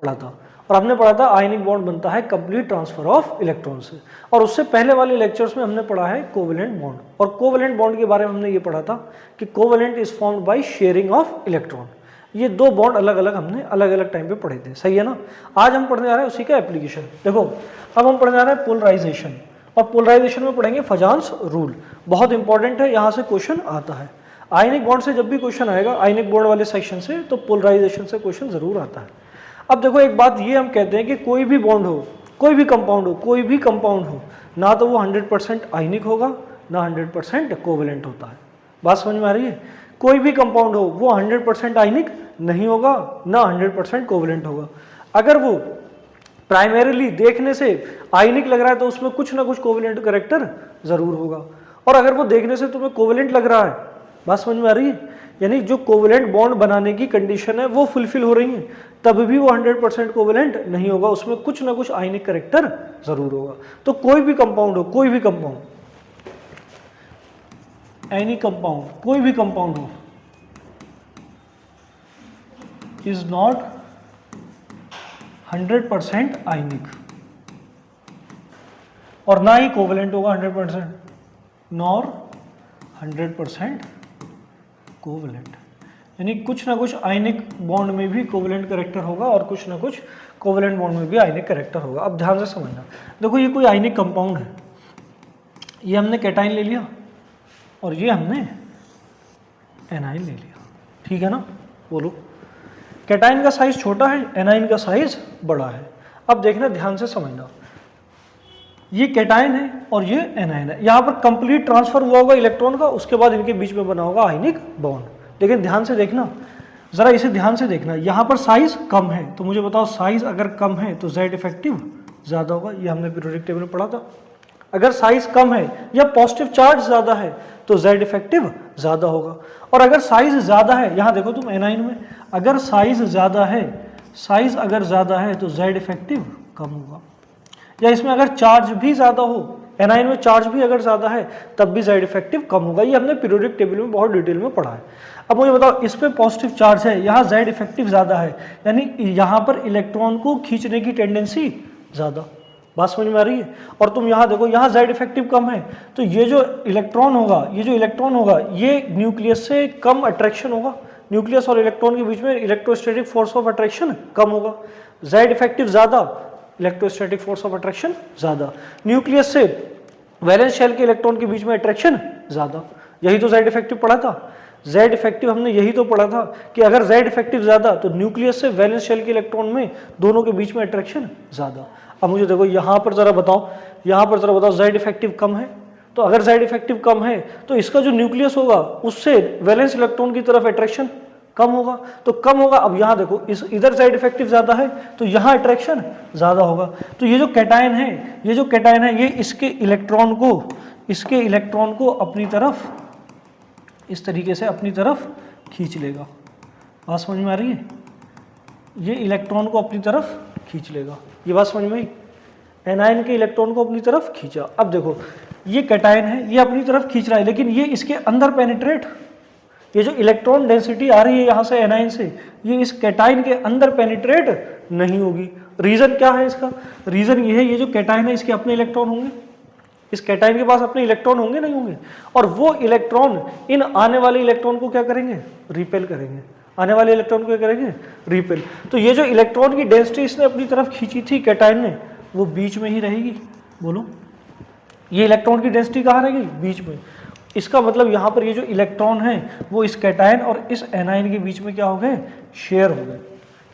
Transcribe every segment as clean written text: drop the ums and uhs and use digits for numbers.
पढ़ा था, और हमने पढ़ा था आयनिक बॉन्ड बनता है कंप्लीट ट्रांसफर ऑफ इलेक्ट्रॉन से। और उससे पहले वाले लेक्चर्स में हमने पढ़ा है कोवेलेंट बॉन्ड, और कोवेलेंट बॉन्ड के बारे में हमने ये पढ़ा था कि covalent is formed by sharing of electron. ये दो बॉन्ड अलग अलग हमने अलग अलग टाइम पे पढ़े थे, सही है ना। आज हम पढ़ने जा रहे हैं उसी का एप्लीकेशन। देखो अब हम पढ़ने जा रहे हैं पोलराइजेशन, और पोलराइजेशन में पढ़ेंगे फजान्स रूल, बहुत इंपॉर्टेंट है, यहाँ से क्वेश्चन आता है। आयनिक बॉन्ड से जब भी क्वेश्चन आएगा आयनिक बॉन्ड वाले सेक्शन से, तो पोलराइजेशन से क्वेश्चन जरूर आता है। अब देखो एक बात ये हम कहते हैं कि कोई भी बॉन्ड हो, कोई भी कंपाउंड हो, कोई भी कंपाउंड हो, ना तो वो 100% आयनिक होगा, ना 100% कोवेलेंट होता है। बात समझ में आ रही है। कोई भी कंपाउंड हो वो 100% आयनिक नहीं होगा, ना 100% कोवेलेंट होगा। अगर वो प्राइमरीली देखने से आयनिक लग रहा है तो उसमें कुछ ना कुछ कोवेलेंट कैरेक्टर जरूर होगा, और अगर वो देखने से तुम्हें कोवेलेंट लग रहा है, बात समझ में आ रही है, यानी जो कोवेलेंट बॉन्ड बनाने की कंडीशन है वो फुलफिल हो रही है, तब भी वो 100% कोवेलेंट नहीं होगा, उसमें कुछ ना कुछ आयनिक कैरेक्टर जरूर होगा। तो कोई भी कंपाउंड हो, कोई भी कंपाउंड, एनी कंपाउंड, कोई भी कंपाउंड हो, इज नॉट 100% आयनिक, और ना ही कोवेलेंट होगा 100%, नॉर 100% कोवेलेंट। यानी कुछ ना कुछ आयनिक बॉन्ड में भी कोवेलेंट कैरेक्टर होगा और कुछ ना कुछ कोवेलेंट बॉन्ड में भी आयनिक कैरेक्टर होगा। अब ध्यान से समझना, देखो ये कोई आयनिक कंपाउंड है, ये हमने कैटाइन ले लिया और ये हमने एनाइन ले लिया, ठीक है ना। बोलो, कैटाइन का साइज छोटा है, एनाइन का साइज बड़ा है। अब देखना ध्यान से समझना, ये कैटाइन है और ये एनाइन है, यहाँ पर कंप्लीट ट्रांसफर हुआ होगा इलेक्ट्रॉन का, उसके बाद इनके बीच में बना होगा आयनिक बॉन्ड। लेकिन ध्यान से देखना, जरा इसे ध्यान से देखना, यहाँ पर साइज कम है, तो मुझे बताओ साइज अगर कम है तो जेड इफेक्टिव ज्यादा होगा, ये हमने पीरियोडिक टेबल में पढ़ा था। अगर साइज कम है या पॉजिटिव चार्ज ज्यादा है तो जेड इफेक्टिव ज्यादा होगा, और अगर साइज ज्यादा है, यहाँ देखो तुम एनाइन में, अगर साइज ज्यादा है, साइज अगर ज्यादा है तो जेड इफेक्टिव कम होगा। या इसमें अगर चार्ज भी ज्यादा हो, एनाइन में चार्ज भी अगर ज्यादा है तब भी जेड इफेक्टिव कम होगा, ये हमने पीरियोडिक टेबल में बहुत डिटेल में पढ़ा है। अब मुझे बताओ, इस पे पॉजिटिव चार्ज है, यहाँ जेड इफेक्टिव ज्यादा है, यानी यहाँ पर इलेक्ट्रॉन को खींचने की टेंडेंसी ज्यादा, बात समझ में आ रही है। और तुम यहाँ देखो, यहाँ जेड इफेक्टिव कम है, तो ये जो इलेक्ट्रॉन होगा, ये जो इलेक्ट्रॉन होगा, ये न्यूक्लियस से कम अट्रैक्शन होगा, न्यूक्लियस और इलेक्ट्रॉन के बीच में इलेक्ट्रोस्टैटिक फोर्स ऑफ अट्रैक्शन कम होगा। जेड इफेक्टिव ज्यादा, इलेक्ट्रोस्टैटिक फोर्स ऑफ अट्रैक्शन ज्यादा, न्यूक्लियस से वैलेंस शेल के इलेक्ट्रॉन के बीच में अट्रैक्शन ज्यादा। यही तो जेड इफेक्टिव पढ़ा था, जेड इफेक्टिव हमने यही तो पढ़ा था कि अगर जेड इफेक्टिव ज्यादा तो न्यूक्लियस से वैलेंस शेल के इलेक्ट्रॉन में दोनों के बीच में अट्रैक्शन ज्यादा। अब मुझे देखो यहाँ पर जरा बताओ, यहाँ पर जरा बताओ, जेड इफेक्टिव कम है, तो अगर जेड इफेक्टिव कम है तो इसका जो न्यूक्लियस होगा उससे वैलेंस इलेक्ट्रॉन की तरफ अट्रैक्शन कम होगा, तो कम होगा। अब यहाँ देखो, इस इधर जेड इफेक्टिव ज्यादा है तो यहाँ अट्रैक्शन ज्यादा होगा। तो ये जो कैटायन है, ये जो कैटायन है, ये इसके इलेक्ट्रॉन को अपनी तरफ इस तरीके से अपनी तरफ खींच लेगा, बात समझ में आ रही है। ये इलेक्ट्रॉन को अपनी तरफ खींच लेगा, ये बात समझ में आई। एनायन के इलेक्ट्रॉन को अपनी तरफ खींचा। अब देखो ये कैटायन है, ये अपनी तरफ खींच रहा है, लेकिन ये इसके अंदर पेनिट्रेट, ये जो इलेक्ट्रॉन डेंसिटी आ रही है यहाँ से एनायन से, ये इस कैटायन के अंदर पेनिट्रेट नहीं होगी। रीजन क्या है इसका? रीजन ये है, ये जो कैटायन है इसके अपने इलेक्ट्रॉन होंगे, इस कैटायन के पास अपने इलेक्ट्रॉन होंगे नहीं होंगे, और वो इलेक्ट्रॉन इन आने वाले इलेक्ट्रॉन को क्या करेंगे? रिपेल करेंगे। आने वाले इलेक्ट्रॉन को क्या करेंगे? रिपेल। तो ये जो इलेक्ट्रॉन की डेंसिटी इसने अपनी तरफ खींची थी कैटायन ने, वो बीच में ही रहेगी। बोलो, ये इलेक्ट्रॉन की डेंसिटी कहाँ रहेगी? बीच में। इसका मतलब यहाँ पर ये जो इलेक्ट्रॉन है वो इस कैटायन और इस एनायन के बीच में क्या हो गए? शेयर हो गए।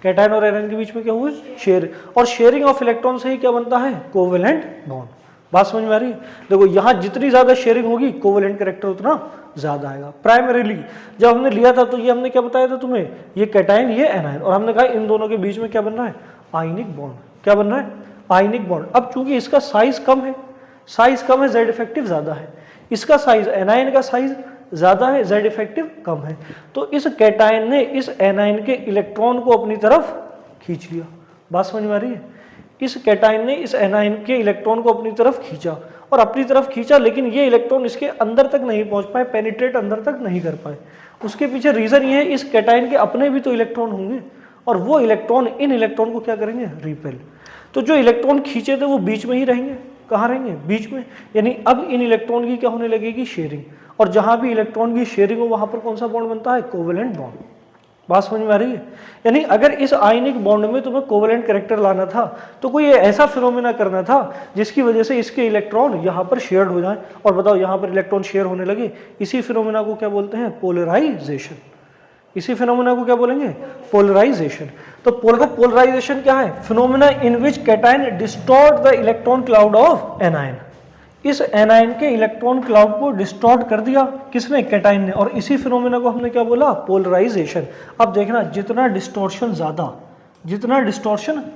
कैटायन और एनायन के बीच में क्या हुए? शेयर। और शेयरिंग ऑफ इलेक्ट्रॉन से ही क्या बनता है? Covalent bond. बात समझ में आ रही है? देखो यहाँ जितनी ज्यादा शेयरिंग होगी कोवेलेंट कैरेक्टर उतना ज्यादा आएगा। प्राइमरीली जब हमने लिया था तो ये हमने क्या बताया था तुम्हें? ये कैटायन, ये एनायन, और हमने कहा इन दोनों के बीच में क्या बन रहा है? Ionic bond. क्या बन रहा है? Ionic bond. अब चूंकि इसका साइज कम है, साइज कम है, जेड इफेक्टिव ज्यादा है, इसका साइज, एनायन का साइज ज्यादा है, जेड इफेक्टिव कम है, तो इस कैटायन ने इस एनायन के इलेक्ट्रॉन को अपनी तरफ खींच लिया। बात समझ में आ रही है? इस कैटायन ने इस एनायन के इलेक्ट्रॉन को अपनी तरफ खींचा, और अपनी तरफ खींचा, लेकिन ये इलेक्ट्रॉन इसके अंदर तक नहीं पहुंच पाए, पेनिट्रेट अंदर तक नहीं कर पाए। उसके पीछे रीजन ये है, इस कैटायन के अपने भी तो इलेक्ट्रॉन होंगे, और वो इलेक्ट्रॉन इन इलेक्ट्रॉन को क्या करेंगे, रिपेल। तो जो इलेक्ट्रॉन खींचे थे वो बीच में ही रहेंगे, कहाँ रहेंगे, बीच में। यानी अब इन इलेक्ट्रॉन की क्या होने लगेगी, शेयरिंग, और जहां भी इलेक्ट्रॉन की शेयरिंग हो वहां पर कौन सा बॉन्ड बनता है, कोवेलेंट बॉन्ड। बात समझ में आ रही है। यानी अगर इस आयनिक बॉन्ड में तुम्हें कोवेलेंट कैरेक्टर लाना था तो कोई ऐसा फिनोमेना करना था जिसकी वजह से इसके इलेक्ट्रॉन यहाँ पर शेयर्ड हो जाएं, और बताओ यहाँ पर इलेक्ट्रॉन शेयर होने लगे। इसी फिनोमेना को क्या बोलते हैं, पोलराइजेशन। इसी फिनोमेना को क्या बोलेंगे, पोलराइजेशन। तो पोलराइजेशन क्या है, phenomena in which cation distort the electron cloud of anion. इस एनायन के इलेक्ट्रॉन क्लाउड को डिस्टॉर्ट कर दिया किसने, कैटायन ने, और इसी फिनोमेना को हमने क्या बोला, पोलराइजेशन। अब देखना, जितना डिस्टॉर्शन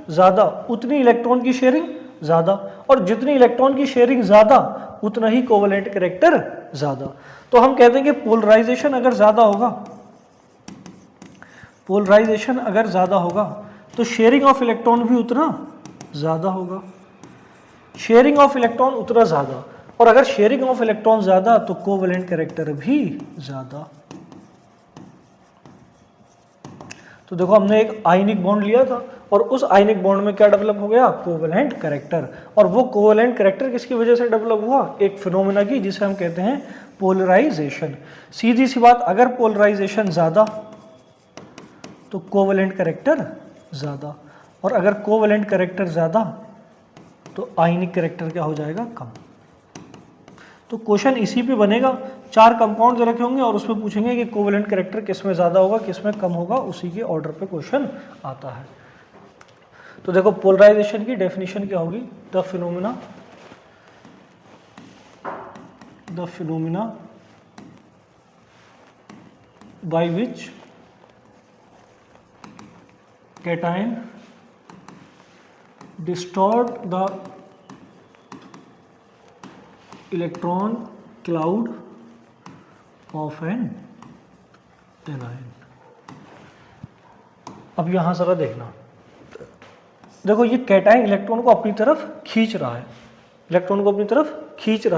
ज्यादा उतनी इलेक्ट्रॉन की शेयरिंग ज्यादा, और जितनी इलेक्ट्रॉन की शेयरिंग ज्यादा उतना ही कोवेलेंट कैरेक्टर ज्यादा। तो हम कहते हैं कि पोलराइजेशन अगर ज्यादा होगा तो शेयरिंग ऑफ इलेक्ट्रॉन भी उतना ज्यादा होगा, शेयरिंग ऑफ इलेक्ट्रॉन उतना ज्यादा, और अगर शेयरिंग ऑफ इलेक्ट्रॉन ज्यादा तो कोवेलेंट कैरेक्टर भी ज्यादा। तो देखो हमने एक आयनिक बॉन्ड लिया था और उस आयनिक बॉन्ड में क्या डेवलप हो गया, कोवेलेंट कैरेक्टर। और वो कोवेलेंट कैरेक्टर किसकी वजह से डेवलप हुआ, एक फिनोमेना की जिसे हम कहते हैं पोलराइजेशन। सीधी सी बात, अगर पोलराइजेशन ज्यादा तो कोवेलेंट कैरेक्टर ज्यादा, और अगर कोवेलेंट कैरेक्टर ज्यादा तो आयनिक कैरेक्टर क्या हो जाएगा, कम। तो क्वेश्चन इसी पे बनेगा, 4 कंपाउंड रखे होंगे और उसमें पूछेंगे कि कोवेलेंट कैरेक्टर किसमें ज्यादा होगा किसमें कम होगा, उसी के ऑर्डर पे क्वेश्चन आता है। तो देखो पोलराइजेशन की डेफिनेशन क्या होगी, the phenomena by which cation distort the electron cloud of an anion। अब यहां जरा देखना, देखो ये कैटायन इलेक्ट्रॉन को अपनी तरफ खींच रहा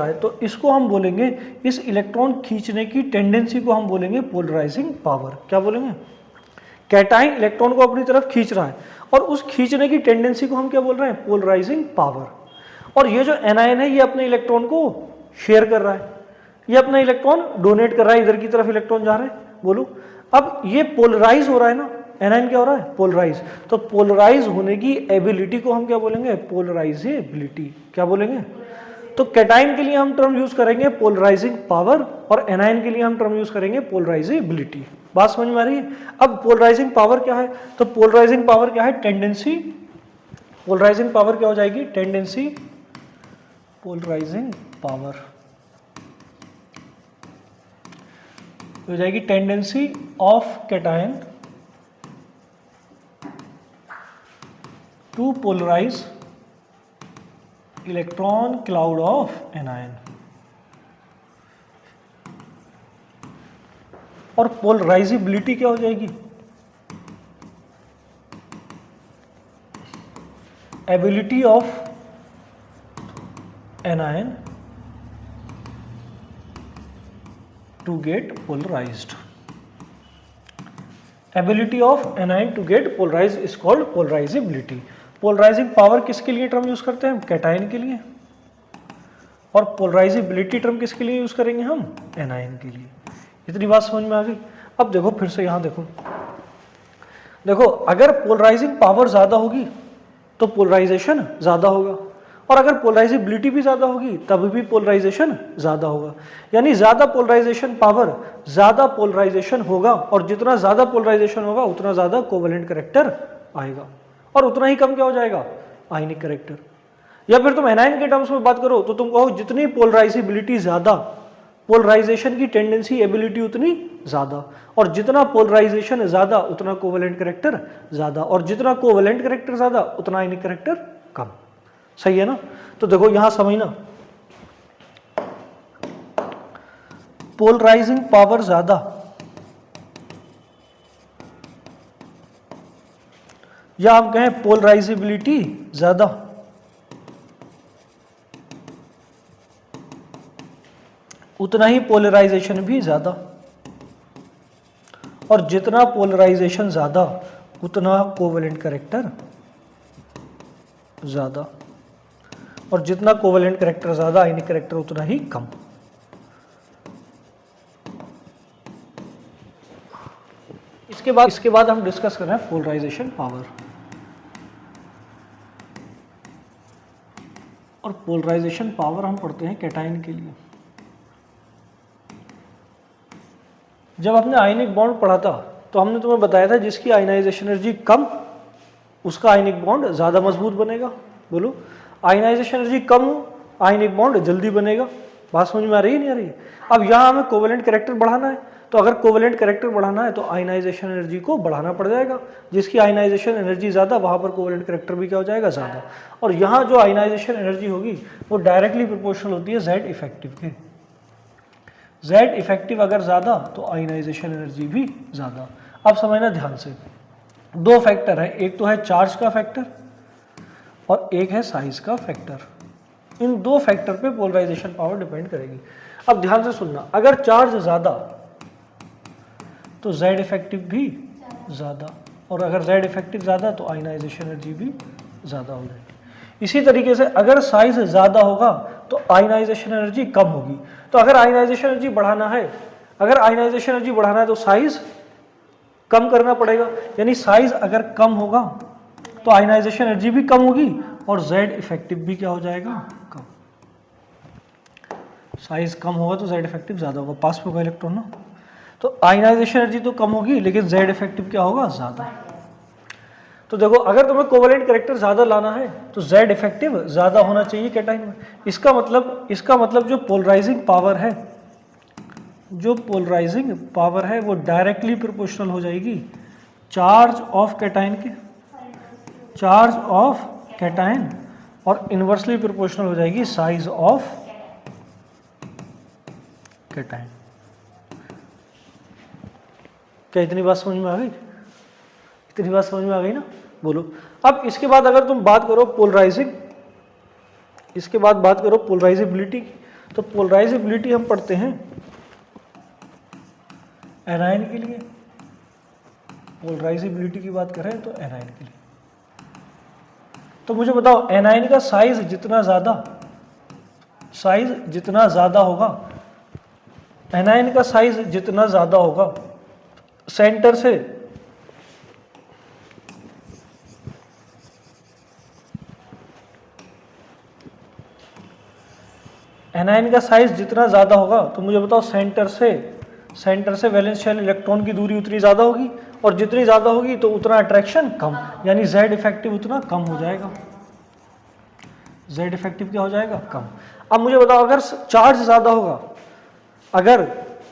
है, तो इसको हम बोलेंगे, इस इलेक्ट्रॉन खींचने की टेंडेंसी को हम बोलेंगे पोलराइजिंग पावर। क्या बोलेंगे, कैटायन इलेक्ट्रॉन को अपनी तरफ खींच रहा है और उस खींचने की टेंडेंसी को हम क्या बोल रहे हैं, पोलराइजिंग पावर। और ये जो एनायन है ये अपने इलेक्ट्रॉन को शेयर कर रहा है, ये अपना इलेक्ट्रॉन डोनेट कर रहा है, इधर की तरफ इलेक्ट्रॉन जा रहे हैं, बोलो। अब ये पोलराइज हो रहा है ना, एनायन क्या हो रहा है, पोलराइज। तो पोलराइज होने की एबिलिटी को हम क्या बोलेंगे, पोलराइजेबिलिटी। क्या बोलेंगे, तो कैटायन के लिए हम टर्म यूज करेंगे पोलराइजिंग पावर और एनायन के लिए हम टर्म यूज करेंगे पोलराइजेबिलिटी। बात समझ में आ रही है। अब पोलराइजिंग पावर क्या है, तो पोलराइजिंग पावर क्या है, टेंडेंसी। पोलराइजिंग पावर क्या हो जाएगी, टेंडेंसी, पोलराइजिंग पावर हो जाएगी tendency of cation to polarise electron cloud of anion. और पोलराइजेबिलिटी क्या हो जाएगी, ability of anion to get polarised. Ability of anion to get polarise is called polarisability. Polarising power किसके लिए टर्म यूज करते हैं हम, कैटायन के लिए, और पोलराइजेबिलिटी टर्म किसके लिए यूज करेंगे हम, एनायन के लिए। इतनी बात समझ में आ गई। अब देखो फिर से यहां देखो अगर पोलराइजिंग पावर ज्यादा होगी तो पोलराइजेशन ज्यादा होगा, और अगर पोलराइजेबिलिटी भी ज्यादा होगी तब भी पोलराइजेशन ज्यादा होगा। यानी ज्यादा पोलराइजेशन पावर ज्यादा पोलराइजेशन होगा, और जितना ज्यादा पोलराइजेशन होगा उतना ज्यादा कोवेलेंट कैरेक्टर आएगा, और उतना ही कम क्या हो जाएगा, आयनिक कैरेक्टर। या फिर तुम एनायन के टर्म्स में बात करो तो तुम कहो जितनी पोलराइजेबिलिटी ज्यादा, पोलराइजेशन की टेंडेंसी एबिलिटी उतनी ज्यादा, और जितना पोलराइजेशन ज्यादा उतना कोवेलेंट कैरेक्टर ज्यादा, और जितना कोवेलेंट कैरेक्टर ज्यादा उतना आयनिक कैरेक्टर कम। सही है ना। तो देखो यहां समझना, पोलराइजिंग पावर ज्यादा या हम कहें पोलराइजेबिलिटी ज्यादा, उतना ही पोलराइजेशन भी ज्यादा, और जितना पोलराइजेशन ज्यादा उतना कोवेलेंट करेक्टर ज़्यादा, और जितना कोवेलेंट करेक्टर ज़्यादा आयनिक करेक्टर उतना ही कम। इसके बाद हम डिस्कस कर रहे हैं पोलराइजेशन पावर। और पोलराइजेशन पावर हम पढ़ते हैं कैटायन के लिए। जब हमने आयनिक बॉन्ड पढ़ा था तो हमने तुम्हें बताया था जिसकी आयनाइजेशन एनर्जी कम उसका आयनिक बॉन्ड ज़्यादा मजबूत बनेगा। बोलो, आयनाइजेशन एनर्जी कम आयनिक बॉन्ड जल्दी बनेगा। बात समझ में आ रही है नहीं आ रही है? अब यहाँ हमें कोवेलेंट कैरेक्टर बढ़ाना है, तो अगर कोवेलेंट कैरेक्टर बढ़ाना है तो आयनाइजेशन एनर्जी को बढ़ाना पड़ जाएगा। जिसकी आयनाइजेशन एनर्जी ज़्यादा वहाँ पर कोवेलेंट कैरेक्टर भी क्या हो जाएगा, ज़्यादा। और यहाँ जो आयनाइजेशन एनर्जी होगी वो डायरेक्टली प्रोपोर्शनल होती है जेड इफेक्टिव के। जेड इफेक्टिव अगर ज़्यादा तो आयनाइजेशन एनर्जी भी ज़्यादा। अब समझना ध्यान से, दो फैक्टर है, एक तो है चार्ज का फैक्टर और एक है साइज का फैक्टर। इन दो फैक्टर पे पोलराइजेशन पावर डिपेंड करेगी। अब ध्यान से सुनना, अगर चार्ज ज़्यादा तो जेड इफेक्टिव भी ज़्यादा, और अगर जेड इफेक्टिव ज़्यादा तो आयनाइजेशन एनर्जी भी ज़्यादा हो जाएगी। इसी तरीके से अगर साइज ज़्यादा होगा तो आयनाइजेशन एनर्जी कम होगी। तो अगर आयनाइजेशन एनर्जी बढ़ाना है, तो साइज कम करना पड़ेगा, यानी साइज अगर कम होगा तो आयनाइजेशन एनर्जी भी कम होगी और जेड इफेक्टिव भी क्या हो जाएगा, कम। साइज कम होगा तो जेड इफेक्टिव ज़्यादा होगा, पास में होगा इलेक्ट्रॉन ना, तो आयनाइजेशन एनर्जी तो कम होगी लेकिन जेड इफेक्टिव क्या होगा, ज़्यादा। तो देखो, अगर तुम्हें कोवेलेंट कैरेक्टर ज़्यादा लाना है तो जेड इफेक्टिव ज़्यादा होना चाहिए कैटायन में। इसका मतलब जो पोलराइजिंग पावर है वो डायरेक्टली प्रोपोर्शनल हो जाएगी चार्ज ऑफ कैटायन और इनवर्सली प्रोपोर्शनल हो जाएगी साइज ऑफ कैटायन। क्या इतनी बात समझ में आ गई? ना? बोलो। अब इसके बाद अगर तुम बात करो पोलराइजेबिलिटी की, तो पोलराइजेबिलिटी हम पढ़ते हैं एनायन के लिए। पोलराइजेबिलिटी की बात करें तो एनायन के लिए, तो मुझे बताओ, एनायन का साइज जितना ज्यादा होगा सेंटर से एनायन का साइज जितना ज्यादा होगा तो मुझे बताओ सेंटर से वैलेंस शेल इलेक्ट्रॉन की दूरी उतनी ज्यादा होगी, और जितनी ज्यादा होगी तो उतना अट्रैक्शन कम, यानी जेड इफेक्टिव उतना कम हो जाएगा। जेड इफेक्टिव क्या हो जाएगा, कम। अब मुझे बताओ, अगर चार्ज ज्यादा होगा, अगर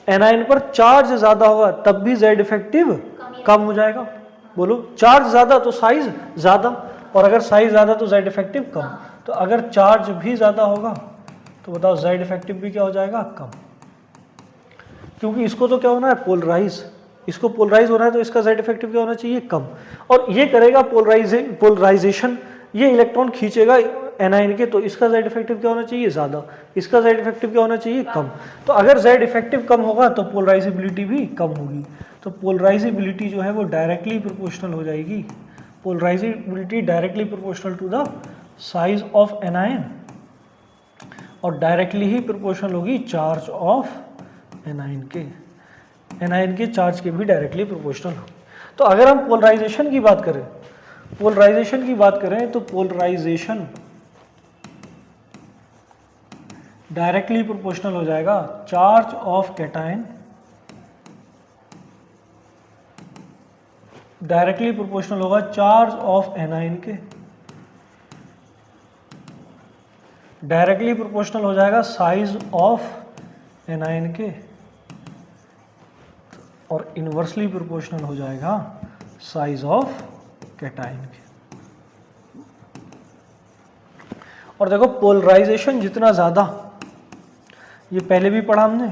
एनायन पर चार्ज ज्यादा होगा तब भी जेड इफेक्टिव कम हो जाएगा। बोलो, चार्ज ज्यादा तो साइज ज्यादा, और अगर साइज ज्यादा तो जेड इफेक्टिव कम। तो अगर चार्ज भी ज्यादा होगा तो बताओ जेड इफेक्टिव भी क्या हो जाएगा, कम। क्योंकि इसको तो क्या होना है, इसको पोलराइज होना है, तो इसका जेड इफेक्टिव क्या होना चाहिए, कम। और ये करेगा पोलराइजेशन, ये इलेक्ट्रॉन खींचेगा एनायन के, तो इसका जेड इफेक्टिव क्या होना चाहिए, ज्यादा, इसका जेड इफेक्टिव क्या होना चाहिए, कम। तो अगर जेड इफेक्टिव कम होगा तो पोलराइजेबिलिटी भी कम होगी। तो पोलराइजेबिलिटी जो है वो डायरेक्टली प्रोपोर्शनल हो जाएगी, polarisability directly proportional to the size of anion, और डायरेक्टली ही प्रोपोर्शनल होगी चार्ज ऑफ एनायन के चार्ज के भी डायरेक्टली प्रोपोर्शनल हो। तो अगर हम पोलराइजेशन की बात करें तो पोलराइजेशन डायरेक्टली प्रोपोर्शनल हो जाएगा charge of cation, directly proportional होगा चार्ज ऑफ एनायन के, डायरेक्टली प्रोपोर्शनल हो जाएगा साइज ऑफ एनायन के, और इनवर्सली प्रोपोर्शनल हो जाएगा साइज ऑफ कैटायन के। और देखो, पोलराइजेशन जितना ज़्यादा, ये पहले भी पढ़ा हमने,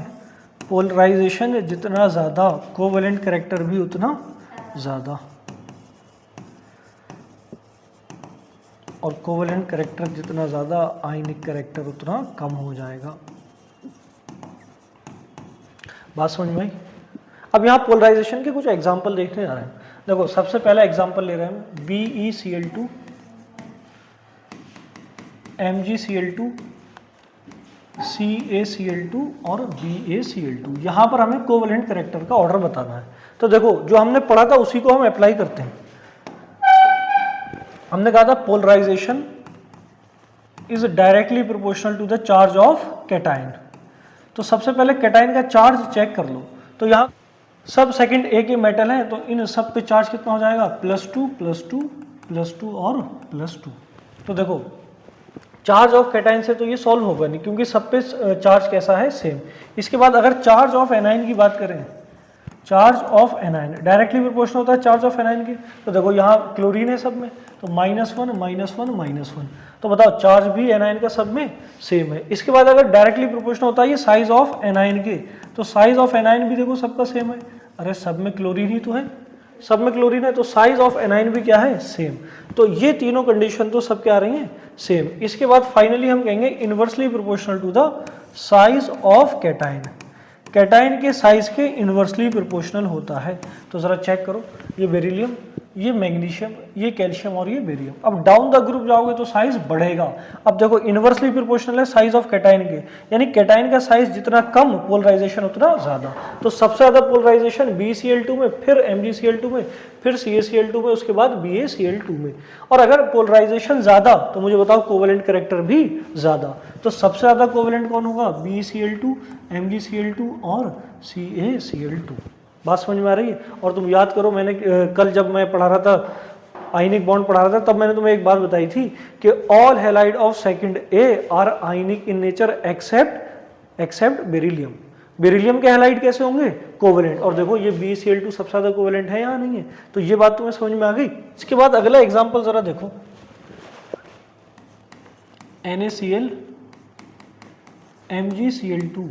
पोलराइजेशन जितना ज़्यादा कोवेलेंट कैरेक्टर भी उतना ज़्यादा, और कोवेलेंट कैरेक्टर जितना ज़्यादा आयनिक कैरेक्टर उतना कम हो जाएगा। बात समझ में आई? अब यहाँ पोलराइजेशन के कुछ एग्जाम्पल देखने जा रहे हैं। देखो सबसे पहला एग्जांपल ले रहे हैं हम BeCl2 MgCl2 CaCl2 और BaCl2। यहाँ पर हमें कोवेलेंट कैरेक्टर का ऑर्डर बताना है। तो देखो जो हमने पढ़ा था उसी को हम अप्लाई करते हैं। हमने कहा था polarisation is directly proportional to the charge of cation. तो सबसे पहले कैटायन का चार्ज चेक कर लो। तो यहाँ सब सेकंड ए के मेटल हैं, तो इन सब पे चार्ज कितना हो जाएगा, +2 +2 +2 और +2। तो देखो चार्ज ऑफ कैटायन से तो ये सॉल्व होगा नहीं, क्योंकि सब पे चार्ज कैसा है, सेम। इसके बाद अगर चार्ज ऑफ एनाइन की बात करें, charge of anion directly proportional होता है चार्ज ऑफ एनाइन के। तो देखो यहाँ क्लोरीन है सब में, तो -1 -1 -1। तो बताओ चार्ज भी एनाइन का सब में सेम है। इसके बाद अगर डायरेक्टली प्रोपोर्शनल होता है ये साइज ऑफ एनाइन के, तो साइज ऑफ एनाइन भी देखो सबका सेम है। अरे सब में क्लोरीन ही तो है, सब में क्लोरीन है, तो साइज ऑफ एनाइन भी क्या है, सेम। तो ये तीनों कंडीशन तो सब क्या आ रही हैं, सेम। इसके बाद फाइनली हम कहेंगे inversely proportional to the size of cation. Cation के साइज के इनवर्सली प्रोपोर्शनल होता है। तो जरा चेक करो, ये बेरिलियम, ये मैग्नीशियम, ये कैल्शियम और ये बेरियम। अब डाउन द ग्रुप जाओगे तो साइज बढ़ेगा। अब देखो इनवर्सली प्रोपोर्शनल है साइज ऑफ कैटायन के, यानी कैटायन का साइज जितना कम पोलराइजेशन उतना ज्यादा। तो सबसे ज्यादा पोलराइजेशन BeCl2 में, फिर MgCl2 में, फिर CaCl2 में, उसके बाद BaCl2 में। और अगर पोलराइजेशन ज्यादा तो मुझे बताओ कोवेलेंट कैरेक्टर भी ज्यादा। तो सबसे ज्यादा कोवेलेंट कौन होगा, BeCl2, MgCl2 और CaCl2। बात समझ में आ रही है। और तुम याद करो, मैंने कल जब मैं पढ़ा रहा था आयनिक बॉन्ड पढ़ा रहा था, तब मैंने तुम्हें एक बात बताई थी कि all halide of second A are ionic in nature except beryllium. Beryllium के हैलाइड कैसे होंगे, कोवेलेंट। और देखो ये BeCl2 सबसे ज्यादा कोवेलेंट है या नहीं है, तो ये बात तुम्हें समझ में आ गई। इसके बाद अगला एग्जाम्पल जरा देखो, NaCl MgCl2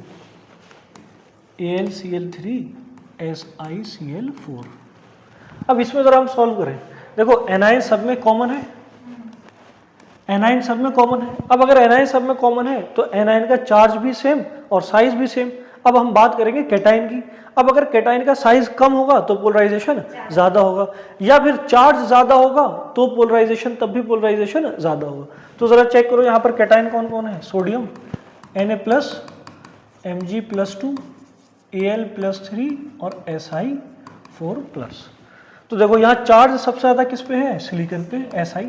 AlCl3 SiCl4। अब इसमें जरा हम सॉल्व करें। देखो एनाइन सब में कॉमन है, एनाइन सब में कॉमन है। अब अगर एनाइन सब में कॉमन है तो एनाइन का चार्ज भी सेम और साइज भी सेम। अब हम बात करेंगे कैटाइन की। अब अगर कैटाइन का साइज कम होगा तो पोलराइजेशन ज्यादा होगा, या फिर चार्ज ज्यादा होगा तो पोलराइजेशन, तब भी पोलराइजेशन ज्यादा होगा। तो जरा चेक करो यहाँ पर कैटाइन कौन कौन है, सोडियम Na+, Mg+2, Al+3 और Si4+। तो देखो यहाँ चार्ज सबसे ज्यादा किस पे है, सिलिकॉन पे, Si।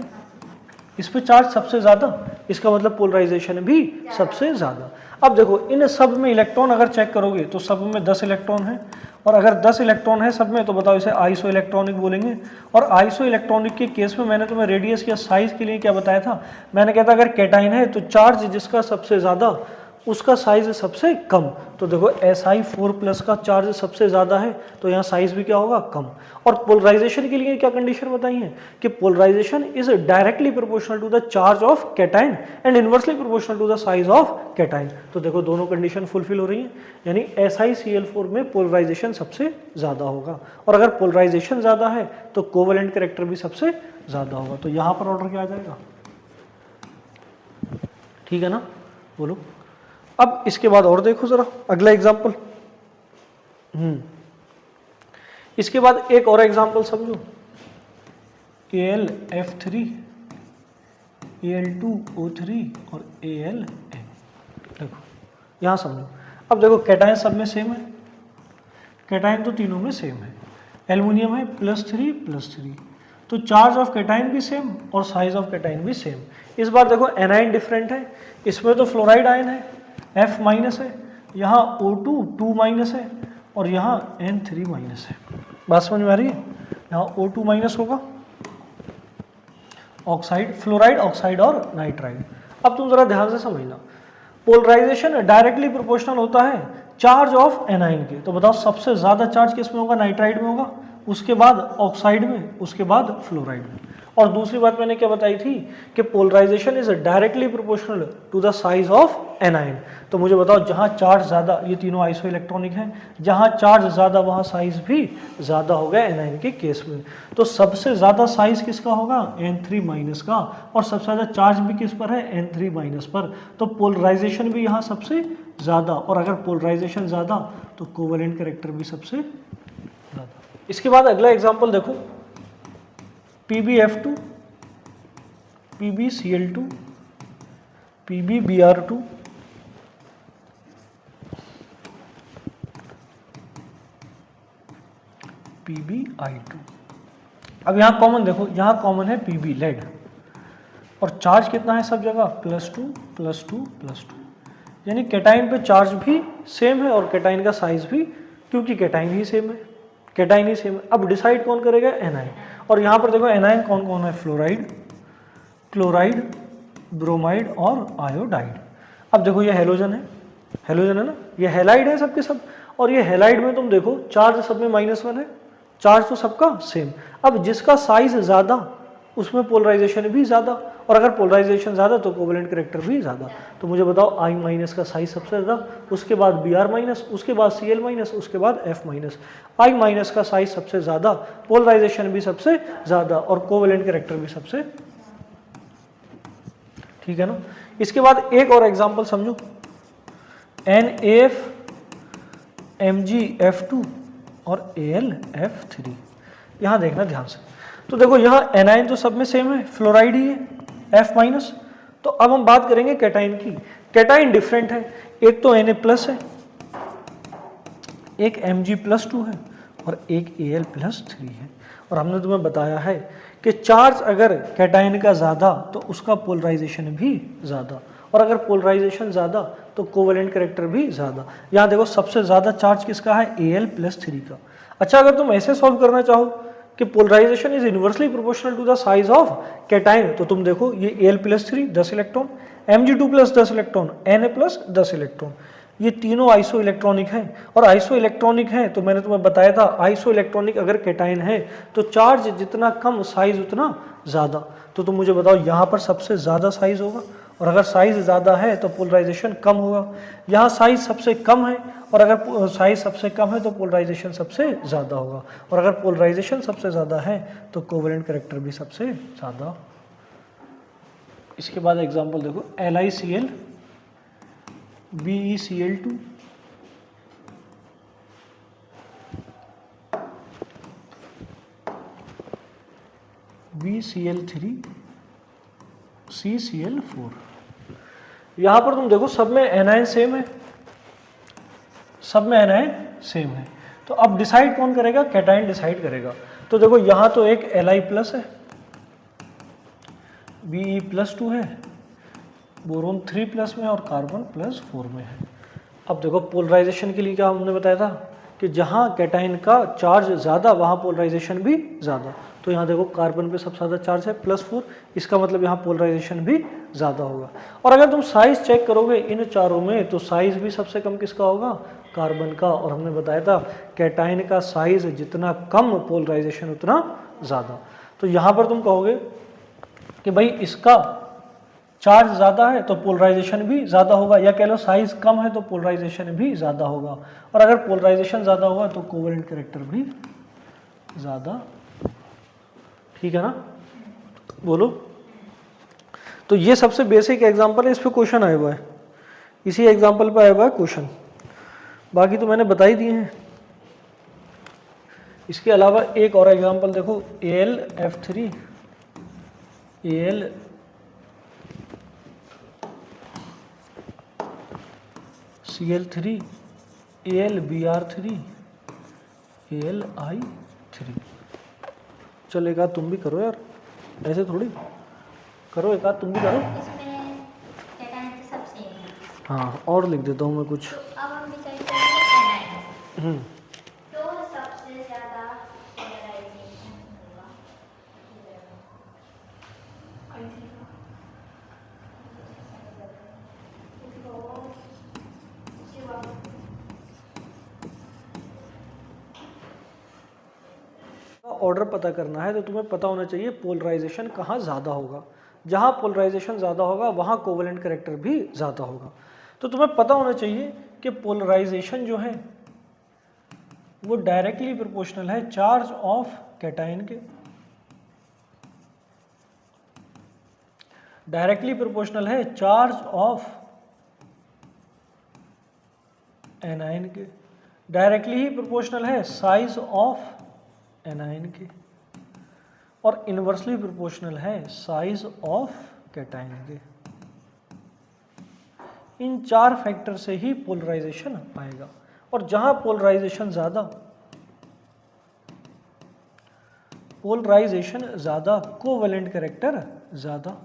इस पे चार्ज सबसे ज्यादा, इसका मतलब पोलराइजेशन भी सबसे ज्यादा। अब देखो इन सब में इलेक्ट्रॉन अगर चेक करोगे तो सब में 10 इलेक्ट्रॉन है, और अगर 10 इलेक्ट्रॉन है सब में तो बताओ इसे आइसो इलेक्ट्रॉनिक बोलेंगे। और आइसो इलेक्ट्रॉनिक के केस में मैंने तुम्हें रेडियस या साइज के लिए क्या बताया था, मैंने कहा था अगर कैटाइन है तो चार्ज जिसका सबसे ज्यादा उसका साइज सबसे कम। तो देखो Si4+ का चार्ज सबसे ज्यादा है, तो यहाँ साइज भी क्या होगा, कम। और पोलराइजेशन के लिए क्या कंडीशन बताई है कि polarisation is directly proportional to the charge of cation and inversely proportional to the size of cation. तो देखो दोनों कंडीशन फुलफिल हो रही है, यानी SiCl4 में पोलराइजेशन सबसे ज्यादा होगा। और अगर पोलराइजेशन ज्यादा है तो कोवेलेंट कैरेक्टर भी सबसे ज्यादा होगा। तो यहाँ पर ऑर्डर क्या आ जाएगा, ठीक है ना, बोलो। अब इसके बाद और देखो जरा अगला एग्जाम्पल। इसके बाद एक और एग्जाम्पल समझो, AlF3 Al2O3 और Aln। देखो यहां समझो। अब देखो कैटाइन सब में सेम है, कैटाइन तो तीनों में सेम है। एल्युमिनियम है +3+3, तो चार्ज ऑफ कैटाइन भी सेम और साइज ऑफ कैटाइन भी सेम। इस बार देखो एनाइन डिफरेंट है, इसमें तो फ्लोराइड आयन है, F- है, यहाँ O2 2- है और यहाँ N3- है। बात समझ में आ रही है। यहाँ O2- होगा, ऑक्साइड, फ्लोराइड, ऑक्साइड और नाइट्राइड। अब तुम जरा ध्यान से समझना, पोलराइजेशन डायरेक्टली प्रोपोर्शनल होता है चार्ज ऑफ एनाइन के। तो बताओ सबसे ज्यादा चार्ज किस में होगा, नाइट्राइड में होगा, उसके बाद ऑक्साइड में, उसके बाद फ्लोराइड में। और दूसरी बात मैंने क्या बताई थी कि polarisation is directly proportional to the size of anion. तो मुझे बताओ जहां चार्ज ज्यादा, ये तीनों आइसो इलेक्ट्रॉनिक हैं, जहां चार्ज ज्यादा वहां साइज भी ज्यादा होगा एनाइन के केस में। तो सबसे ज्यादा साइज किसका होगा, N3- का, और सबसे ज्यादा चार्ज भी किस पर है, N3- पर। तो पोलराइजेशन भी यहाँ सबसे ज्यादा, और अगर पोलराइजेशन ज्यादा तो कोवेलेंट कैरेक्टर भी सबसे ज्यादा। इसके बाद अगला एग्जाम्पल देखो, PbF2, PbCl2, PbBr2, PbI2। अब यहाँ कॉमन देखो, यहाँ कॉमन है Pb लेड, और चार्ज कितना है सब जगह, +2 +2 +2, यानी कैटाइन पे चार्ज भी सेम है और कैटाइन का साइज भी, क्योंकि कैटाइन ही सेम है, कैटाइन ही सेम है। अब डिसाइड कौन करेगा, एनाइन। और यहाँ पर देखो एनाइन कौन कौन है, फ्लोराइड, क्लोराइड, ब्रोमाइड और आयोडाइड। अब देखो ये हेलोजन है, हेलोजन है ना, ये हेलाइड है सबके सब, और ये हेलाइड में तुम देखो चार्ज सब में -1 है, चार्ज तो सबका सेम। अब जिसका साइज ज़्यादा उसमें पोलराइजेशन भी ज़्यादा, और अगर पोलराइजेशन ज़्यादा तो कोवेलेंट कैरेक्टर भी ज़्यादा। तो मुझे बताओ I- का साइज सबसे ज़्यादा, उसके बाद Br-, उसके बाद Cl-, उसके बाद F-। I- का साइज सबसे ज़्यादा, पोलराइजेशन भी सबसे ज़्यादा और कोवेलेंट कैरेक्टर भी सबसे, ठीक है ना। इसके बाद एक और एग्जांपल समझो, NaF MgF2 और AlF3। यहाँ देखना ध्यान से, तो देखो यहाँ एनाइन तो सब में सेम है, फ्लोराइड ही है, F-। तो अब हम बात करेंगे कैटाइन की। कैटाइन डिफरेंट है, एक तो Na+ है, एक Mg+2 है और एक Al+3 है। और हमने तुम्हें बताया है कि चार्ज अगर कैटाइन का ज़्यादा तो उसका पोलराइजेशन भी ज़्यादा, और अगर पोलराइजेशन ज़्यादा तो कोवेलेंट कैरेक्टर भी ज़्यादा। यहाँ देखो सबसे ज़्यादा चार्ज किसका है, Al+3 का। अच्छा, अगर तुम ऐसे सॉल्व करना चाहो कि polarisation is inversely proportional to the size of cation, तो तुम देखो ये Al+3 10 electron, Mg2+ 10 electron, Na+ 10 electron, ये तीनों आइसो इलेक्ट्रॉनिक हैं। और आइसो इलेक्ट्रॉनिक हैं तो मैंने तुम्हें बताया था, आइसो इलेक्ट्रॉनिक अगर कैटाइन है तो चार्ज जितना कम साइज उतना ज़्यादा। तो तुम मुझे बताओ यहाँ पर सबसे ज़्यादा साइज होगा, और अगर साइज ज़्यादा है तो पोलराइजेशन कम होगा। यहाँ साइज सबसे कम है, और अगर साइज सबसे कम है तो पोलराइजेशन सबसे ज़्यादा होगा, और अगर पोलराइजेशन सबसे ज़्यादा है तो कोवेलेंट कैरेक्टर भी सबसे ज़्यादा। इसके बाद एग्जांपल देखो, LiCl BeCl2 BCl3 CCl4। यहां पर तुम देखो सब में एनाइन सेम है, सब में एनाइन सेम है। तो अब डिसाइड कौन करेगा, कैटाइन डिसाइड करेगा। तो देखो यहां तो एक Li+ है, Be+2 है, बोरोन 3+ में और कार्बन +4 में है। अब देखो पोलराइजेशन के लिए क्या हमने बताया था कि जहाँ कैटाइन का चार्ज ज़्यादा वहाँ पोलराइजेशन भी ज़्यादा। तो यहाँ देखो कार्बन पे सबसे ज़्यादा चार्ज है +4, इसका मतलब यहाँ पोलराइजेशन भी ज़्यादा होगा। और अगर तुम साइज चेक करोगे इन चारों में तो साइज भी सबसे कम किसका होगा, कार्बन का। और हमने बताया था कैटाइन का साइज जितना कम पोलराइजेशन उतना ज़्यादा। तो यहाँ पर तुम कहोगे कि भाई इसका चार्ज ज़्यादा है तो पोलराइजेशन भी ज़्यादा होगा, या कह लो साइज कम है तो पोलराइजेशन भी ज़्यादा होगा, और अगर पोलराइजेशन ज़्यादा होगा तो कोवेलेंट कैरेक्टर भी ज़्यादा, ठीक है ना। बोलो, तो ये सबसे बेसिक एग्जांपल है, इस पे क्वेश्चन आया हुआ है, इसी एग्जांपल पे आया हुआ है क्वेश्चन, बाकी तो मैंने बता ही दिए हैं। इसके अलावा एक और एग्जांपल देखो, AlF3 AlCl3 AlBr3 AlI3। चलो एक आध तुम भी करो यार, ऐसे थोड़ी करो, एक आध तुम भी करो। हाँ, और लिख देता हूँ मैं कुछ। ऑर्डर पता करना है तो तुम्हें पता होना चाहिए पोलराइजेशन कहाँ ज़्यादा होगा। जहाँ पोलराइजेशन ज़्यादा होगा वहाँ कोवेलेंट कैरेक्टर भी ज़्यादा होगा। तो तुम्हें पता होना चाहिए कि पोलराइजेशन जो है वो डायरेक्टली प्रोपोर्शनल है चार्ज ऑफ कैटाइन के, डायरेक्टली प्रोपोर्शनल है चार्ज ऑफ एनाइन के, डायरेक्टली ही प्रोपोर्शनल है साइज ऑफ एनाइन के, और इनवर्सली प्रोपोर्शनल है साइज ऑफ कैटायन के। इन 4 फैक्टर से ही पोलराइजेशन आएगा, और जहां पोलराइजेशन ज्यादा कोवेलेंट कैरेक्टर ज्यादा,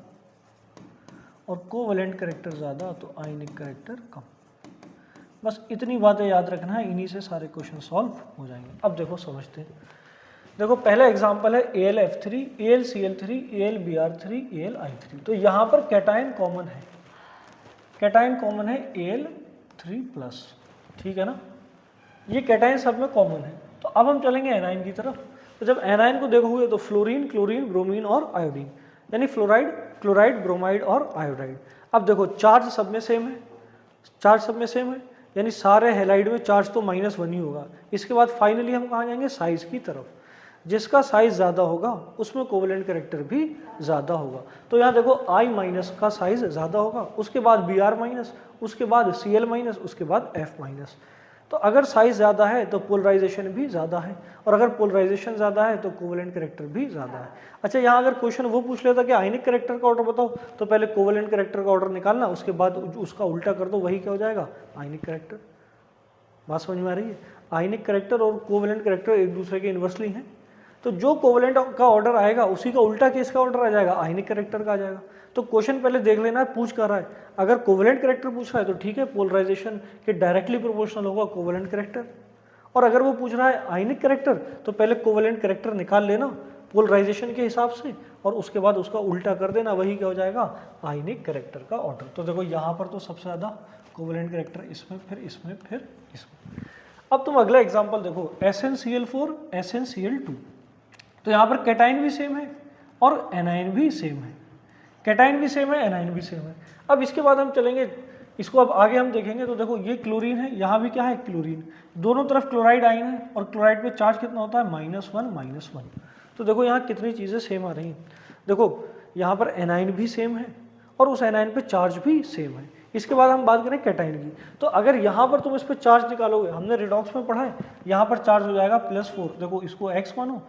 और कोवेलेंट कैरेक्टर ज्यादा तो आयनिक कैरेक्टर कम। बस इतनी बातें याद रखना है, इन्हीं से सारे क्वेश्चन सॉल्व हो जाएंगे। अब देखो समझते हैं। देखो पहला एग्जांपल है AlF3, AlCl3, AlBr3, AlI3। तो यहाँ पर कैटायन कॉमन है, कैटायन कॉमन है Al3+, ठीक है ना, ये कैटायन सब में कॉमन है। तो अब हम चलेंगे एनाइन की तरफ। तो जब एनाइन को देखोगे तो फ्लोरीन, क्लोरीन, ब्रोमीन और आयोडीन, यानी फ्लोराइड, क्लोराइड, ब्रोमाइड और आयोडाइड। अब देखो चार्ज सब में सेम है, चार्ज सब में सेम है, यानी सारे हैलाइड में चार्ज तो -1 ही होगा। इसके बाद फाइनली हम कहाँ जाएंगे, साइज की तरफ। जिसका साइज ज़्यादा होगा उसमें कोवेलेंट कैरेक्टर भी ज़्यादा होगा। तो यहाँ देखो I- का साइज ज़्यादा होगा, उसके बाद Br-, उसके बाद Cl-, उसके बाद F-। तो अगर साइज ज़्यादा है तो पोलराइजेशन भी ज़्यादा है, और अगर पोलराइजेशन ज़्यादा है तो कोवेलेंट कैरेक्टर भी ज़्यादा है। अच्छा, यहाँ अगर क्वेश्चन वो पूछ लेता कि आयनिक कैरेक्टर का ऑर्डर बताओ, तो पहले कोवेलेंट कैरेक्टर का ऑर्डर निकालना, उसके बाद उसका उल्टा कर दो, वही क्या हो जाएगा, आयनिक कैरेक्टर। बात समझ में आ रही है? आयनिक कैरेक्टर और कोवेलेंट कैरेक्टर एक दूसरे के इन्वर्सली हैं, तो जो कोवेलेंट का ऑर्डर आएगा उसी का उल्टा केस का ऑर्डर आ जाएगा, आयनिक कैरेक्टर का आ जाएगा। तो क्वेश्चन पहले देख लेना है पूछ कर रहा है। अगर कोवेलेंट कैरेक्टर पूछ रहा है तो ठीक है, पोलराइजेशन के डायरेक्टली प्रोपोर्शनल होगा कोवेलेंट कैरेक्टर। और अगर वो पूछ रहा है आयनिक कैरेक्टर तो पहले कोवेलेंट कैरेक्टर निकाल लेना पोलराइजेशन के हिसाब से, और उसके बाद उसका उल्टा कर देना, वही क्या हो जाएगा, आयनिक कैरेक्टर का ऑर्डर। तो देखो यहाँ पर तो सबसे ज़्यादा कोवेलेंट कैरेक्टर इसमें, फिर इसमें, फिर इसमें। अब तुम अगला एग्जाम्पल देखो, SnCl4, SnCl2। तो यहाँ पर कैटाइन भी सेम है और एनाइन भी सेम है, कैटाइन भी सेम है, एनाइन भी सेम है। अब इसके बाद हम चलेंगे इसको, अब आगे हम देखेंगे तो देखो ये क्लोरीन है, यहाँ भी क्या है, क्लोरीन। दोनों तरफ क्लोराइड आयन है, और क्लोराइड पे चार्ज कितना होता है, -1, -1। तो देखो यहाँ कितनी चीज़ें सेम आ रही हैं। देखो यहाँ पर एनाइन भी सेम है और उस एनाइन पे चार्ज भी सेम है। इसके बाद हम बात करें कैटाइन की, तो अगर यहाँ पर तुम इस पर चार्ज निकालोगे, हमने रिडॉक्स में पढ़ा है, यहाँ पर चार्ज हो जाएगा +4। देखो इसको x मानो,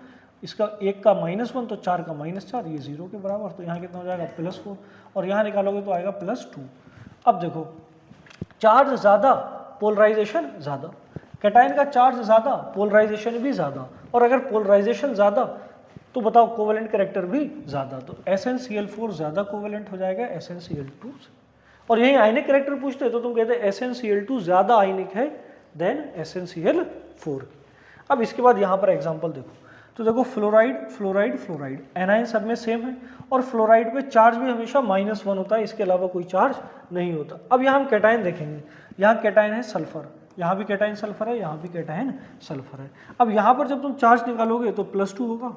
इसका 1 का -1 तो 4 का -4, ये 0 के बराबर। तो यहाँ कितना हो जाएगा, +4, और यहाँ निकालोगे तो आएगा +2। अब देखो चार्ज ज़्यादा, पोलराइजेशन ज़्यादा, कैटाइन का चार्ज ज़्यादा, पोलराइजेशन भी ज़्यादा, और अगर पोलराइजेशन ज़्यादा तो बताओ कोवेलेंट कैरेक्टर भी ज़्यादा। तो SnCl4 ज़्यादा कोवेलेंट हो जाएगा SnCl2 से। और यही आयनिक कैरेक्टर पूछते तो तुम कहते SnCl2 ज़्यादा आयनिक है देन SnCl4। अब इसके बाद यहाँ पर एग्जाम्पल देखो, तो देखो फ्लोराइड, फ्लोराइड, फ्लोराइड, एनाइन सब में सेम है, और फ्लोराइड पे चार्ज भी हमेशा -1 होता है, इसके अलावा कोई चार्ज नहीं होता। अब यहाँ हम कैटाइन देखेंगे, यहाँ कैटाइन है सल्फर, यहाँ भी कैटाइन सल्फर है, यहाँ भी कैटाइन सल्फर है। अब यहाँ पर जब तुम चार्ज निकालोगे तो +2 होगा,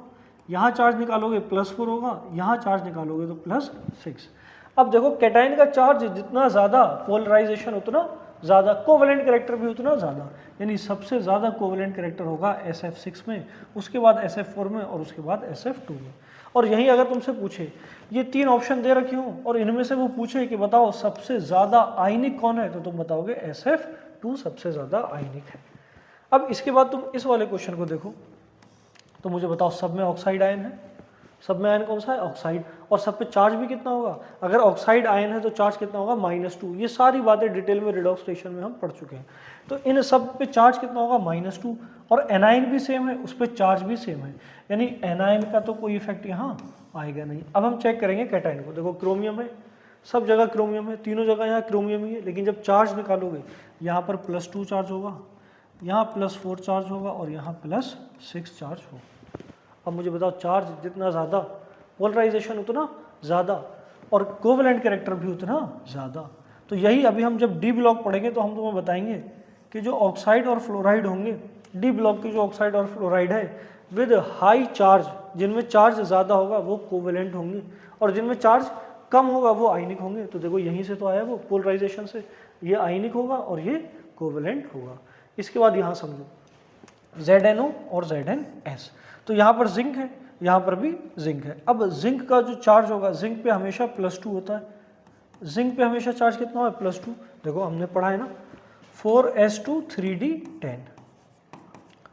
यहाँ चार्ज निकालोगे +4 होगा, यहाँ चार्ज निकालोगे तो +6। अब देखो कैटाइन का चार्ज जितना ज़्यादा, पोलराइजेशन उतना ज़्यादा, कोवेलेंट कैरेक्टर भी उतना ज़्यादा, यानी सबसे ज़्यादा कोवेलेंट कैरेक्टर होगा SF6 में, उसके बाद SF4 में, और उसके बाद SF2 में। और यही अगर तुमसे पूछे, ये 3 ऑप्शन दे रखे हूँ और इनमें से वो पूछे कि बताओ सबसे ज़्यादा आयनिक कौन है, तो तुम बताओगे SF2 सबसे ज़्यादा आयनिक है। अब इसके बाद तुम इस वाले क्वेश्चन को देखो, तो मुझे बताओ सब में ऑक्साइड आयन है, सब में आयन कौन सा है, ऑक्साइड, और सब पे चार्ज भी कितना होगा, अगर ऑक्साइड आयन है तो चार्ज कितना होगा, -2। ये सारी बातें डिटेल में रिडॉक्स रिएक्शन में हम पढ़ चुके हैं। तो इन सब पे चार्ज कितना होगा, -2, और एनाइन भी सेम है, उस पर चार्ज भी सेम है, यानी एनाइन का तो कोई इफेक्ट यहाँ आएगा नहीं। अब हम चेक करेंगे कैटाइन को, देखो क्रोमियम है, सब जगह क्रोमियम है, तीनों जगह यहाँ क्रोमियम ही है, लेकिन जब चार्ज निकालोगे यहाँ पर +2 चार्ज होगा, यहाँ +4 चार्ज होगा, और यहाँ +6 चार्ज होगा। अब मुझे बताओ चार्ज जितना ज़्यादा, पोलराइजेशन उतना ज़्यादा, और कोवेलेंट कैरेक्टर भी उतना ज़्यादा। तो यही अभी हम जब डी ब्लॉक पढ़ेंगे तो हम तुम्हें बताएंगे कि जो ऑक्साइड और फ्लोराइड होंगे, डी ब्लॉक की जो ऑक्साइड और फ्लोराइड है विद हाई चार्ज, जिनमें चार्ज ज़्यादा होगा वो कोवेलेंट होंगे, और जिनमें चार्ज कम होगा वो आयनिक होंगे। तो देखो यहीं से तो आया वो पोलराइजेशन से, ये आयनिक होगा और ये कोवेलेंट होगा। इसके बाद यहाँ समझो ZnO और ZnS, तो यहाँ पर जिंक है, यहाँ पर भी जिंक है। अब जिंक का जो चार्ज होगा, जिंक पे हमेशा +2 होता है, जिंक पे हमेशा चार्ज कितना है, +2। देखो हमने पढ़ा है ना 4s2 3d10,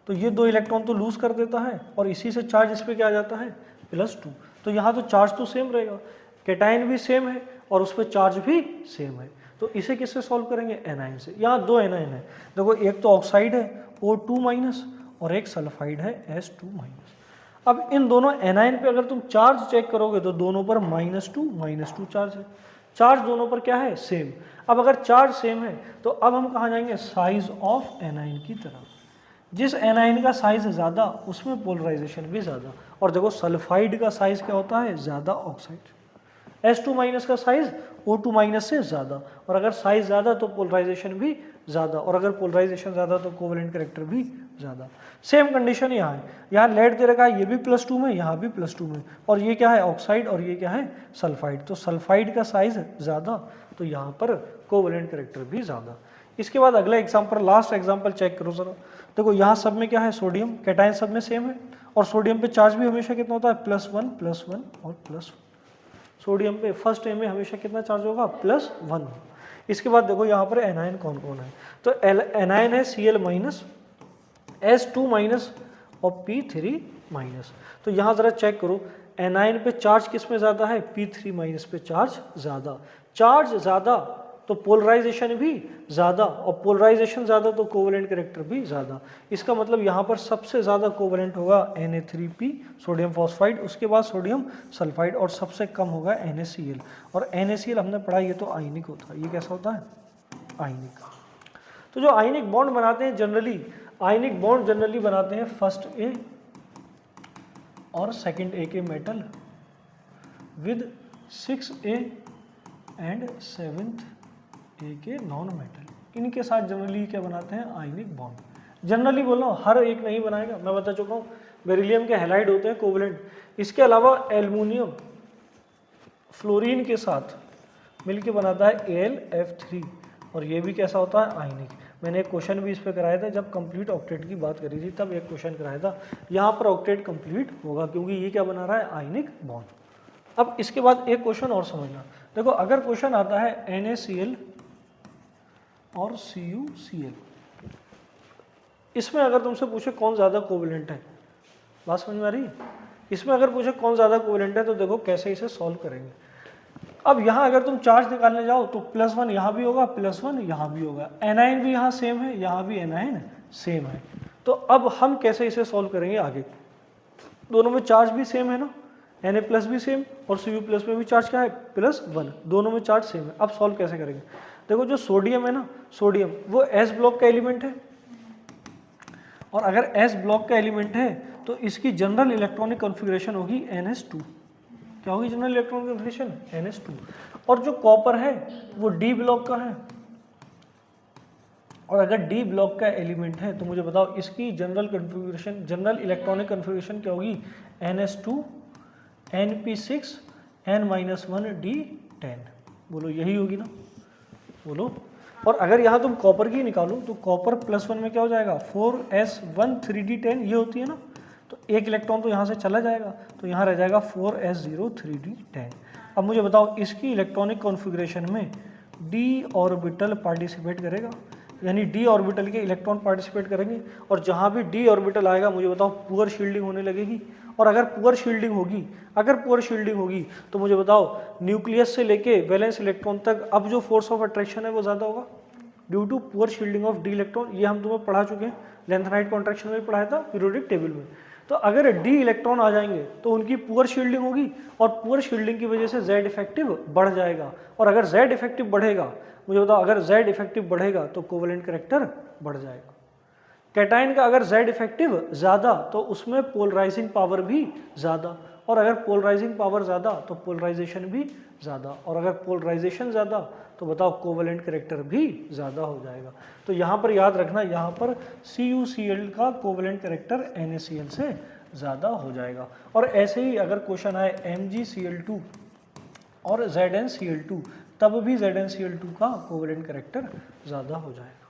तो ये 2 इलेक्ट्रॉन तो लूज कर देता है, और इसी से चार्ज इस पे क्या आ जाता है, +2। तो यहाँ तो चार्ज तो सेम रहेगा, कैटायन भी सेम है और उस पर चार्ज भी सेम है। तो इसे किससे सॉल्व करेंगे? एनायन से। यहाँ 2 एनायन है, देखो एक तो ऑक्साइड है O2- और एक सल्फाइड है S2-। अब इन दोनों एनायन पे अगर तुम चार्ज चेक करोगे तो दोनों पर -2 चार्ज है। चार्ज दोनों पर क्या है? सेम। अब अगर चार्ज सेम है तो अब हम कहाँ जाएंगे? साइज ऑफ एनायन की तरफ। जिस एनायन का साइज ज़्यादा उसमें पोलराइजेशन भी ज़्यादा। और देखो सल्फाइड का साइज क्या होता है? ज़्यादा ऑक्साइड। S2- का साइज O2- से ज़्यादा, और अगर साइज ज़्यादा तो पोलराइजेशन भी ज़्यादा, और अगर पोलराइजेशन ज़्यादा तो कोवेलेंट कैरेक्टर भी ज़्यादा। सेम कंडीशन यहाँ है, यहाँ लेड दे रखा है, ये भी +2 में, यहाँ भी +2 में, और ये क्या है? ऑक्साइड, और ये क्या है? सल्फाइड। तो सल्फाइड का साइज ज़्यादा तो यहाँ पर कोवेलेंट कैरेक्टर भी ज़्यादा। इसके बाद अगला एग्जाम्पल, लास्ट एग्जाम्पल चेक करो ज़रा। देखो यहाँ सब में क्या है? सोडियम। कैटायन सब में सेम है, और सोडियम पे चार्ज भी हमेशा कितना होता है? +1 और +1। सोडियम पे फर्स्ट ए में हमेशा कितना चार्ज होगा? +1। इसके बाद देखो यहाँ पर एनायन कौन कौन है? तो एनायन है Cl-, S2- और P3-। तो यहाँ ज़रा चेक करो, एनायन पे चार्ज किस में ज़्यादा है? P3- पे चार्ज ज़्यादा। चार्ज ज़्यादा तो पोलराइजेशन भी ज़्यादा, और पोलराइजेशन ज़्यादा तो कोवेलेंट कैरेक्टर भी ज़्यादा। इसका मतलब यहाँ पर सबसे ज़्यादा कोवेलेंट होगा Na3P सोडियम फॉस्फाइड, उसके बाद सोडियम सल्फाइड, और सबसे कम होगा NaCl। और NaCl हमने पढ़ा ये तो आयनिक होता है। ये कैसा होता है? आयनिक। तो जो आयनिक बॉन्ड बनाते हैं जनरली, आयनिक बॉन्ड जनरली बनाते हैं फर्स्ट ए और सेकंड ए के metal with 6A and 7th ए के नॉन मेटल। इनके साथ जनरली क्या बनाते हैं? Ionic bond. जनरली बोल रहा हूँ, हर एक नहीं बनाएगा, मैं बता चुका हूँ। बेरिलियम के हैलाइड होते हैं कोवेलेंट। इसके अलावा एल्युमिनियम फ्लोरीन के साथ मिलके बनाता है AlF3, और ये भी कैसा होता है? आयनिक। मैंने एक क्वेश्चन भी इस पर कराया था जब कंप्लीट ऑक्टेट की बात करी थी, तब एक क्वेश्चन कराया था। यहाँ पर ऑक्टेट कंप्लीट होगा क्योंकि ये क्या बना रहा है? Ionic bond. अब इसके बाद एक क्वेश्चन और समझना। देखो अगर क्वेश्चन आता है NaCl और CuCl, इसमें अगर तुमसे पूछे कौन ज़्यादा कोवेलेंट है, बात समझ में आ रही है? इसमें अगर पूछे कौन ज़्यादा कोवेलेंट है तो देखो कैसे इसे सॉल्व करेंगे। अब यहाँ अगर तुम चार्ज निकालने जाओ तो +1 यहाँ भी होगा, +1 यहाँ भी होगा, एनायन भी यहाँ सेम है, यहाँ भी एनायन सेम है। तो अब हम कैसे इसे सॉल्व करेंगे आगे? दोनों में चार्ज भी सेम है ना, Na+ भी सेम, और Cu+ में भी चार्ज क्या है? +1। दोनों में चार्ज सेम है। अब सॉल्व कैसे करेंगे? देखो जो सोडियम है ना, सोडियम वो S ब्लॉक का एलिमेंट है, और अगर S ब्लॉक का एलिमेंट है तो इसकी जनरल इलेक्ट्रॉनिक कॉन्फ़िगरेशन होगी NS2। क्या होगी जनरल इलेक्ट्रॉनिक कॉन्फ़िगरेशन? NS2। और जो कॉपर है वो D ब्लॉक का है, और अगर D ब्लॉक का एलिमेंट है तो मुझे बताओ इसकी general configuration, general electronic configuration क्या होगी? NS2 Np6 N-1 D10। बोलो यही होगी ना? बोलो। और अगर यहाँ तुम कॉपर की निकालो तो कॉपर +1 में क्या हो जाएगा? 4s1 3d10, ये होती है ना, तो एक इलेक्ट्रॉन तो यहाँ से चला जाएगा, तो यहाँ रह जाएगा 4s0 3d10। अब मुझे बताओ इसकी इलेक्ट्रॉनिक कॉन्फ़िगरेशन में d ऑर्बिटल पार्टिसिपेट करेगा, यानी d ऑर्बिटल के इलेक्ट्रॉन पार्टिसिपेट करेंगे, और जहाँ भी d ऑर्बिटल आएगा मुझे बताओ पुअर शील्डिंग होने लगेगी। और अगर पुअर शील्डिंग होगी, तो मुझे बताओ न्यूक्लियस से लेके वैलेंस इलेक्ट्रॉन तक अब जो फोर्स ऑफ अट्रैक्शन है वो ज़्यादा होगा due to poor shielding of d electron. ये हम तुम्हें पढ़ा चुके हैं, लेंथेनाइट कॉन्ट्रैक्शन में भी पढ़ाया था पीरियोडिक टेबल में। तो अगर d इलेक्ट्रॉन आ जाएंगे तो उनकी पुअर शील्डिंग होगी, और पुअर शील्डिंग की वजह से Z इफेक्टिव बढ़ जाएगा, और अगर Z इफेक्टिव बढ़ेगा, मुझे बताओ अगर Z इफेक्टिव बढ़ेगा तो कोवेलेंट कैरेक्टर बढ़ जाएगा। कैटायन का अगर Z इफेक्टिव ज़्यादा तो उसमें पोलराइजिंग पावर भी ज़्यादा, और अगर पोलराइजिंग पावर ज़्यादा तो पोलराइजेशन भी ज़्यादा, और अगर पोलराइजेशन ज़्यादा तो बताओ कोवेलेंट कैरेक्टर भी ज़्यादा हो जाएगा। तो यहाँ पर याद रखना, यहाँ पर CuCl का कोवेलेंट कैरेक्टर NaCl से ज़्यादा हो जाएगा। और ऐसे ही अगर क्वेश्चन आए MgCl2 और ZnCl2, तब भी ZnCl2 का कोवेलेंट कैरेक्टर ज़्यादा हो जाएगा।